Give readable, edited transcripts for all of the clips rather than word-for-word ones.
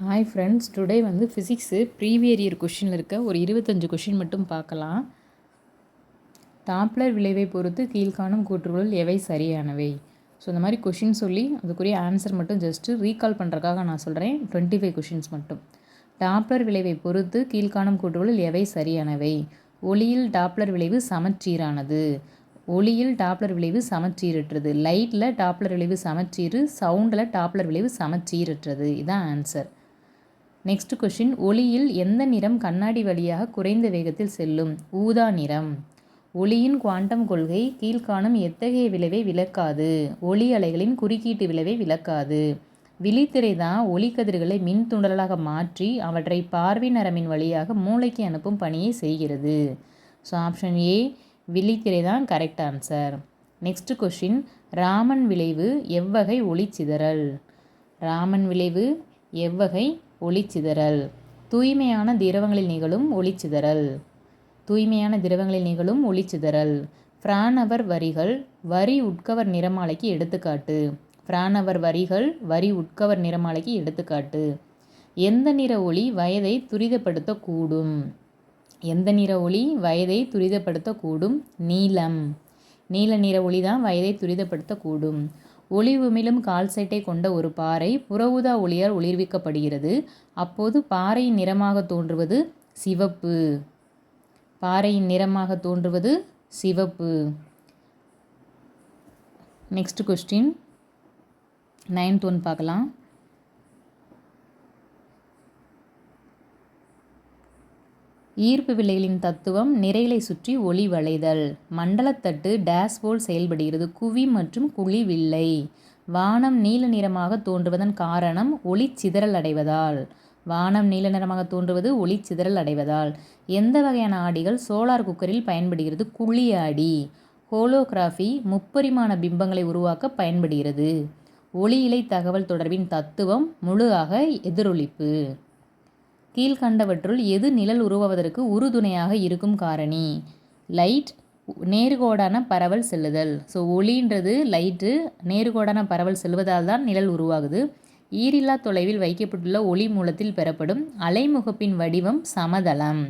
Hi friends, today வந்து physics ப்ரீவியர் year கொஷினில் இருக்க ஒரு 25 கொஷின் மட்டும் பார்க்கலாம். டாப்ளர் விளைவை பொறுத்து கீழ்காணும் கூற்றுகளுள் எவை சரியானவை? ஸோ இந்த மாதிரி கொஷின் சொல்லி அதுக்குரிய ஆன்சர் மட்டும் ஜஸ்ட்டு ரீகால் பண்ணுறதுக்காக நான் சொல்கிறேன். 25 கொஷின்ஸ் மட்டும். டாப்ளர் விளைவை பொறுத்து கீழ்காணும் கூற்றுகளுள் எவை சரியானவை? ஒளியில் டாப்ளர் விளைவு சமச்சீரானது. ஒளியில் டாப்ளர் விளைவு சமச்சீரற்றது. லைட்டில் டாப்ளர் விளைவு சமச்சீர், சவுண்டில் டாப்ளர் விளைவு சமச்சீரற்றது. இதுதான் ஆன்சர். நெக்ஸ்ட் கொஷின், ஒளியில் எந்த நிறம் கண்ணாடி வழியாக குறைந்த வேகத்தில் செல்லும்? ஊதா நிறம். ஒளியின் குவாண்டம் கொள்கை கீழ்காணும் எத்தகைய விளைவை விளக்காது? ஒளி அலைகளின் குறுக்கீட்டு விளைவை விளக்காது. விழித்திரை தான் ஒளிக்கதிர்களை மின் தூண்டலாக மாற்றி அவற்றை பார்வை நரம்பின் வழியாக மூளைக்கு அனுப்பும் பணியை செய்கிறது. ஸோ ஆப்ஷன் ஏ விழித்திரை தான் correct answer. Next question, Raman விளைவு எவ்வகை ஒளிச்சிதறல்? ராமன் விளைவு எவ்வகை ஒளிச்சிதறல்? தூய்மையான திரவங்களில் நிகழும் ஒளிச்சிதறல். தூய்மையான திரவங்களில் நிகழும் ஒளிச்சிதறல். ஃப்ரான்ஹவர் வரிகள் வரி உட்கவர் நிறமாலைக்கு எடுத்துக்காட்டு. ஃப்ரான்ஹவர் வரிகள் வரி உட்கவர் நிறமாலைக்கு எடுத்துக்காட்டு. எந்த நிற ஒளி வயதை துரிதப்படுத்தக்கூடும்? எந்த நிற ஒளி வயதை துரிதப்படுத்தக்கூடும்? நீலம். நீல நிற ஒளி தான் வயதை துரிதப்படுத்தக்கூடும். ஒளி உமிழும் கால்சைட்டை கொண்ட ஒரு பாறை புற ஊதா ஒளியால் ஒளிர்விக்கப்படுகிறது. அப்போது பாறையின் நிறமாக தோன்றுவது சிவப்பு. பாறையின் நிறமாக தோன்றுவது சிவப்பு. நெக்ஸ்ட் கொஸ்டின் 9th ஒன் பார்க்கலாம். ஈர்ப்பு வில்லைகளின் தத்துவம் நிறைகளை சுற்றி ஒளி வளைதல். மண்டலத்தட்டு டேஸ் போல் செயல்படுகிறது. குவி மற்றும் குழி வில்லை. வானம் நீல நிறமாக தோன்றுவதன் காரணம் ஒளி சிதறல் அடைவதால். வானம் நீல நிறமாக தோன்றுவது ஒளி சிதறல் அடைவதால். எந்த வகையான ஆடிகள் சோலார் குக்கரில் பயன்படுகிறது? குழி ஆடி. ஹோலோகிராஃபி முப்பரிமாண பிம்பங்களை உருவாக்க பயன்படுகிறது. ஒளியிலை தகவல் தொடர்பின் தத்துவம் முழு ஆக எதிரொலிப்பு. கீழ்கண்டவற்றுள் எது நிழல் உருவாவதற்கு உறுதுணையாக இருக்கும் காரணி? லைட் நேர்கோடான பரவல் செல்லுதல். ஸோ ஒளின்றது லைட்டு நேர்கோடான பரவல் செல்வதால் தான் நிழல் உருவாகுது. ஈரில்லா தொலைவில் வைக்கப்பட்டுள்ள ஒளி மூலத்தில் பெறப்படும் அலைமுகப்பின் வடிவம் சமதளம்.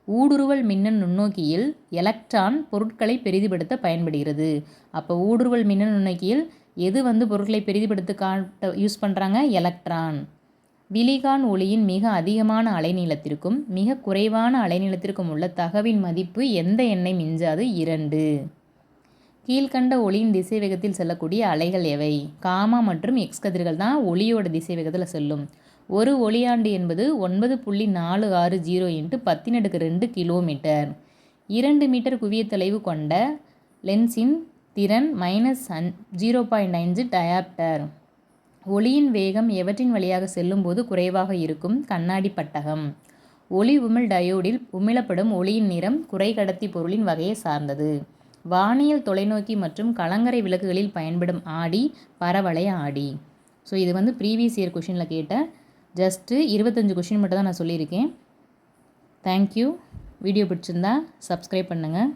ஊடுருவல் மின்னணு நுண்ணோக்கியில் எலக்ட்ரான் பொருட்களை பெரிதுபடுத்த பயன்படுகிறது. அப்போ ஊடுருவல் மின்னணு நுண்ணோக்கியில் எது பொருட்களை பெரிதுபடுத்த காட்ட யூஸ் பண்ணுறாங்க? எலக்ட்ரான். விழிகான் ஒளியின் மிக அதிகமான அலைநீளத்திற்கும் மிக குறைவான அலைநீளத்திற்கும் உள்ள தகவின் மதிப்பு எந்த எண்ணை மிஞ்சாது? 2. கீழ்கண்ட ஒளியின் திசை வேகத்தில் செல்லக்கூடிய அலைகள் எவை? காமா மற்றும் எக்ஸ் கதிர்கள் தான் ஒளியோட திசை வேகத்தில் செல்லும். ஒரு ஒளியாண்டு என்பது 9.460 × 10⁻2 கிலோமீட்டர். 2 மீட்டர் குவியத்தொலைவு கொண்ட லென்ஸின் திறன் -0.5 டயாப்டர். ஒளியின் வேகம் எவற்றின் வழியாக செல்லும் போது குறைவாக இருக்கும்? கண்ணாடி பட்டகம். ஒளி உமிழ் டயோடில் உமிழப்படும் ஒளியின் நிறம் குறைகடத்தி பொருளின் வகையை சார்ந்தது. வானியல் தொலைநோக்கி மற்றும் கலங்கரை விளக்குகளில் பயன்படும் ஆடி பரவளைய ஆடி. ஸோ இது ப்ரீவியஸ் இயர் கொஷினில் கேட்ட ஜஸ்ட்டு 25 கொஷின் மட்டும் தான் நான் சொல்லியிருக்கேன். தேங்க்யூ. வீடியோ பிடிச்சிருந்தா சப்ஸ்கிரைப் பண்ணுங்கள்.